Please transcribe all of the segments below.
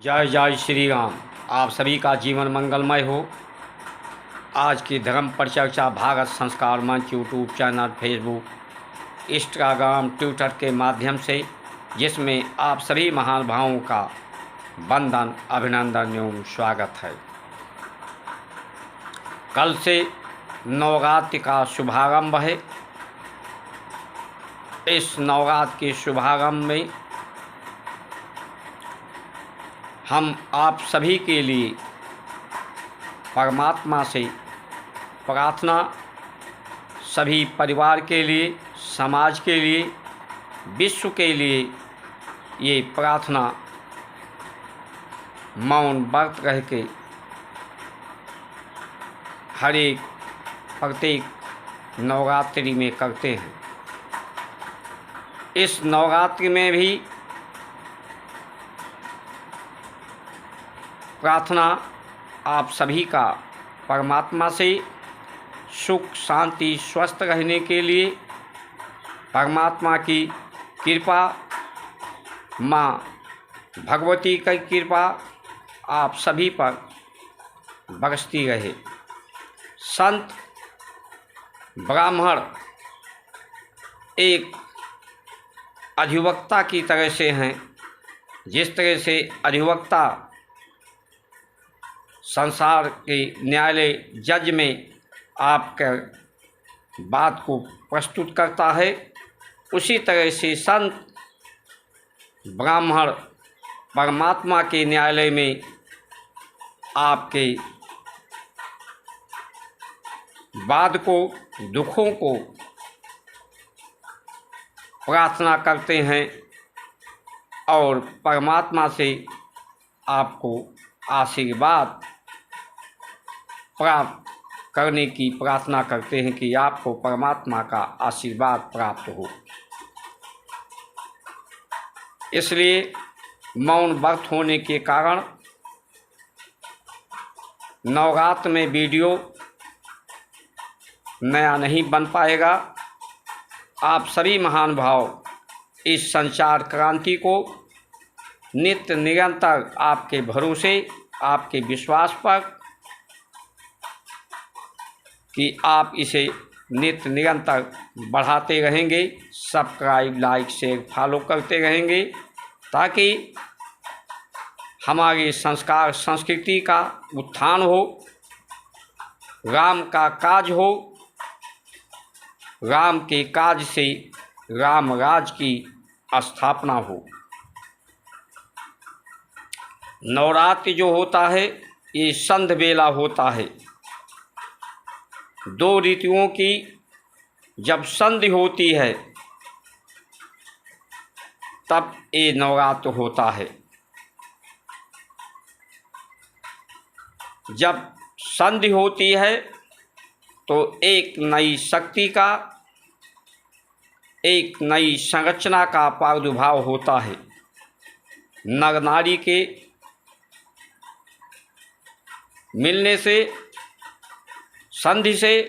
जय जय श्री राम। आप सभी का जीवन मंगलमय हो। आज की धर्म परिचर्चा भारत संस्कार मंच YouTube channel, Facebook, Instagram, Twitter के माध्यम से, जिसमें आप सभी महानुभावों का वंदन, अभिनंदन एवं स्वागत है। कल से नवरात्रि का शुभारंभ है। इस नवरात्रि के शुभारंभ में हम आप सभी के लिए परमात्मा से प्रार्थना, सभी परिवार के लिए, समाज के लिए, विश्व के लिए ये प्रार्थना मौन व्रत रह के हर एक प्रत्येक नवरात्रि में करते हैं। इस नवरात्रि में भी प्रार्थना आप सभी का परमात्मा से सुख, शांति, स्वस्थ रहने के लिए परमात्मा की कृपा, माँ भगवती की कृपा आप सभी पर बरसती रहे। संत ब्राह्मण एक अधिवक्ता की तरह से हैं। जिस तरह से अधिवक्ता संसार के न्यायालय जज में आपके बात को प्रस्तुत करता है, उसी तरह से संत ब्राह्मण परमात्मा के न्यायालय में आपके वाद को, दुखों को प्रार्थना करते हैं और परमात्मा से आपको आशीर्वाद प्राप्त करने की प्रार्थना करते हैं कि आपको परमात्मा का आशीर्वाद प्राप्त हो। इसलिए मौन व्रत होने के कारण नवरात्र में वीडियो नया नहीं बन पाएगा। आप सभी महानुभाव इस संचार क्रांति को नित्य निरंतर आपके भरोसे, आपके विश्वास पर कि आप इसे नित्य निरंतर बढ़ाते रहेंगे, सब्सक्राइब, लाइक, शेयर, फॉलो करते रहेंगे, ताकि हमारे संस्कार संस्कृति का उत्थान हो, राम का काज हो, राम के काज से राम राज की स्थापना हो। नवरात्रि जो होता है ये संध्या बेला होता है। दो ऋतुओं की जब संधि होती है तब ये नवरात्र होता है। जब संधि होती है तो एक नई शक्ति का, एक नई संरचना का प्रादुर्भाव होता है। नर नारी के मिलने से, संधि से,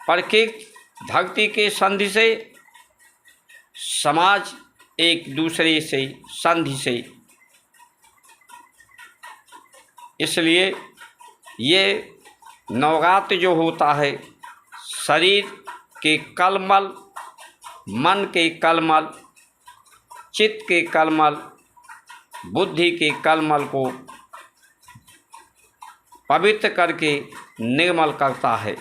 प्रकृति धरती के संधि से, समाज एक दूसरे से संधि से, इसलिए ये नवरात्र जो होता है शरीर के कलमल, मन के कलमल, चित्त के कलमल, बुद्धि के कलमल को पवित्र करके निर्मल करता है।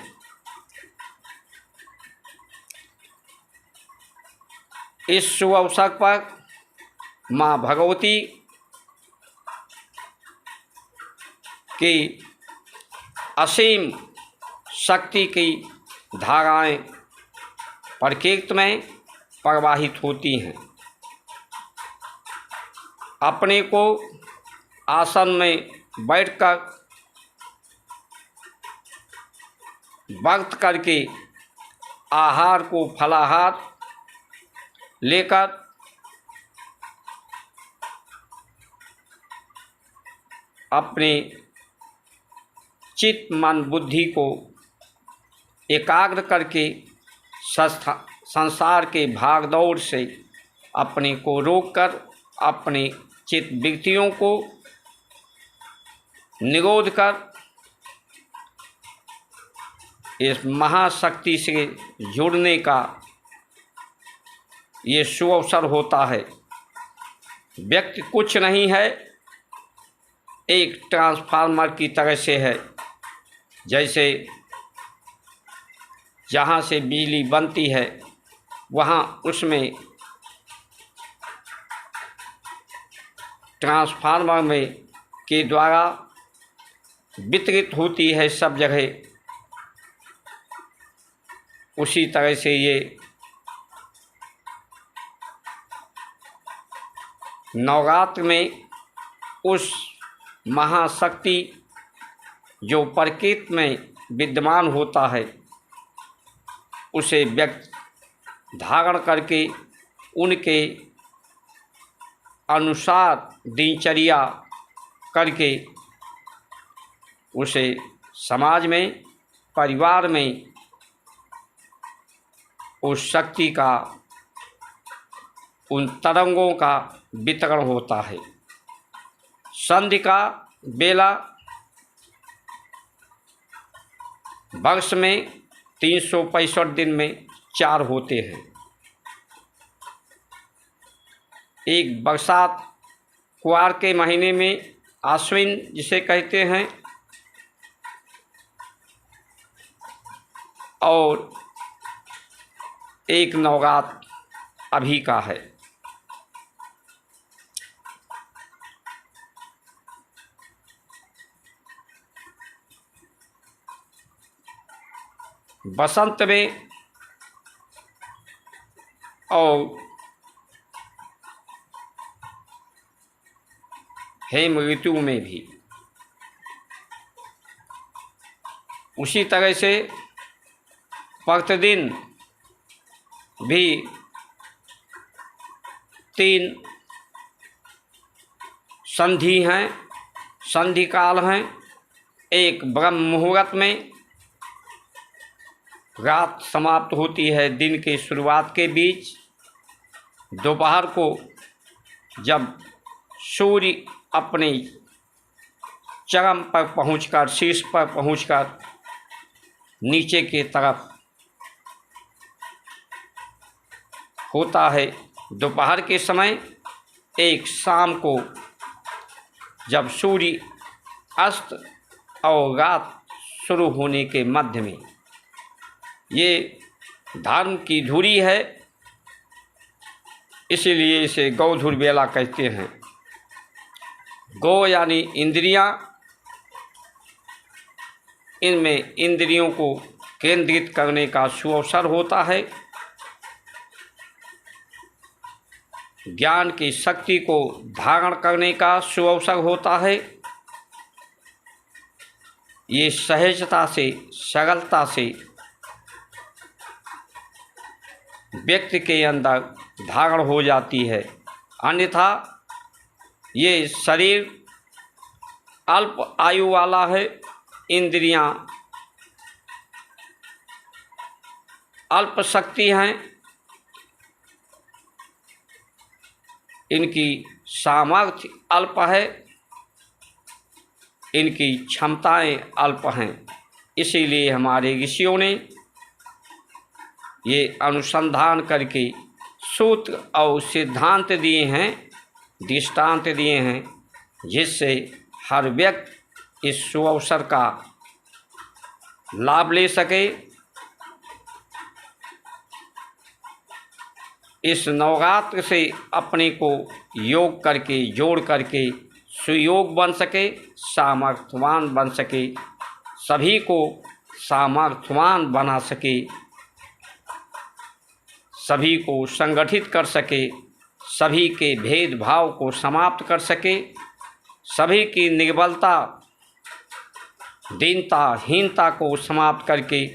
इस शुभ अवसर पर माँ भगवती की असीम शक्ति की धाराएं प्रकृति में प्रवाहित होती हैं। अपने को आसन में बैठकर व्रत करके आहार को फलाहार लेकर अपने चित्त, मन, बुद्धि को एकाग्र करके संसार के भागदौड़ से अपने को रोककर अपने चित्त वृत्तियों को निरोध कर इस महाशक्ति से जुड़ने का ये सुअवसर होता है। व्यक्ति कुछ नहीं है, एक ट्रांसफार्मर की तरह से है। जैसे जहाँ से बिजली बनती है वहाँ उसमें ट्रांसफार्मर में के द्वारा वितरित होती है सब जगह, उसी तरह से ये नवरात्र में उस महाशक्ति जो प्रकृति में विद्यमान होता है उसे व्यक्ति धारण करके उनके अनुसार दिनचर्या करके उसे समाज में, परिवार में उस शक्ति का, उन तरंगों का वितरण होता है। संधि का बेला वर्ष में 365 दिन में 4 होते हैं। एक बरसात कुआर के महीने में आश्विन जिसे कहते हैं, और एक नवरात्र अभी का है। बसंत में और हेम ऋतु में भी उसी तरह से प्रतिदिन भी 3 संधि हैं, संधि काल हैं। एक ब्रह्म मुहूर्त में रात समाप्त होती है दिन के शुरुआत के बीच। दोपहर को जब सूर्य अपने चरम पर पहुंचकर, शीर्ष पर पहुंचकर नीचे की तरफ होता है, दोपहर के समय। एक शाम को जब सूर्य अस्त और रात शुरू होने के मध्य में, ये धर्म की धुरी है, इसीलिए इसे गौधुर बेला कहते हैं। गौ यानी इंद्रियां, इनमें इंद्रियों को केंद्रित करने का सुअवसर होता है। ज्ञान की शक्ति को धारण करने का सुअवसर होता है। ये सहजता से, सरलता से व्यक्ति के अंदर धारण हो जाती है। अन्यथा ये शरीर अल्प आयु वाला है, इंद्रियां अल्प शक्ति हैं, इनकी सामर्थ्य अल्प है, इनकी क्षमताएं अल्प हैं। इसीलिए हमारे ऋषियों ने ये अनुसंधान करके सूत्र और सिद्धांत दिए हैं, दृष्टांत दिए हैं, जिससे हर व्यक्ति इस सुअवसर का लाभ ले सके। इस नवरात्र से अपने को योग करके, जोड़ करके सुयोग बन सके, सामर्थ्यवान बन सके, सभी को सामर्थ्यवान बना सके, सभी को संगठित कर सके, सभी के भेदभाव को समाप्त कर सके, सभी की निर्बलता, दीनता, हीनता को समाप्त करके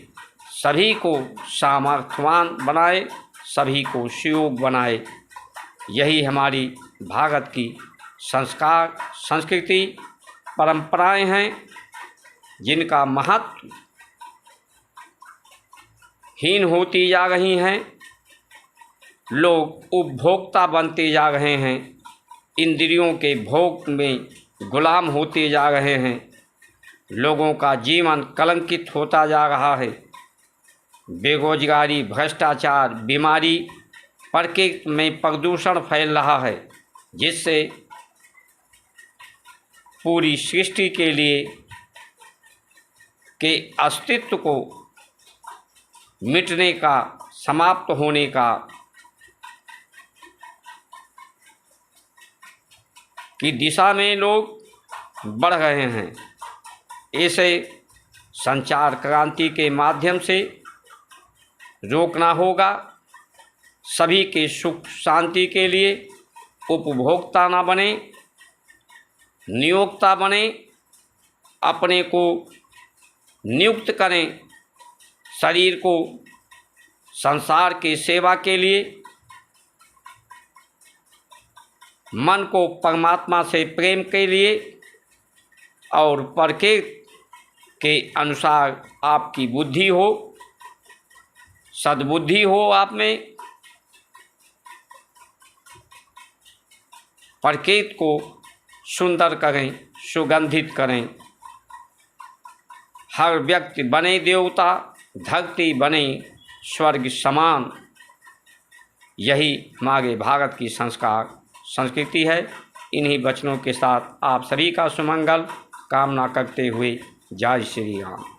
सभी को सामर्थ्यवान बनाए, सभी को सुयोग बनाए। यही हमारी भारत की संस्कार, संस्कृति, परंपराएं हैं, जिनका महत्व हीन होती जा रही हैं। लोग उपभोक्ता बनते जा रहे हैं, इंद्रियों के भोग में गुलाम होते जा रहे हैं। लोगों का जीवन कलंकित होता जा रहा है। बेरोजगारी, भ्रष्टाचार, बीमारी, प्रकृति में प्रदूषण फैल रहा है, जिससे पूरी सृष्टि के लिए के अस्तित्व को मिटने का, समाप्त होने का की दिशा में लोग बढ़ रहे हैं। इसे संचार क्रांति के माध्यम से रोकना होगा। सभी के सुख शांति के लिए उपभोक्ता न बने, नियोक्ता बने, अपने को नियुक्त करें, शरीर को संसार की सेवा के लिए, मन को परमात्मा से प्रेम के लिए और प्रकृति के अनुसार आपकी बुद्धि हो, सद्बुद्धि हो, आप में प्रकृति को सुंदर करें, सुगंधित करें। हर व्यक्ति बने देवता, धरती बने स्वर्ग समान। यही हमारे भारत की संस्कार संस्कृति है। इन्हीं वचनों के साथ आप सभी का सुमंगल कामना करते हुए जय श्री राम।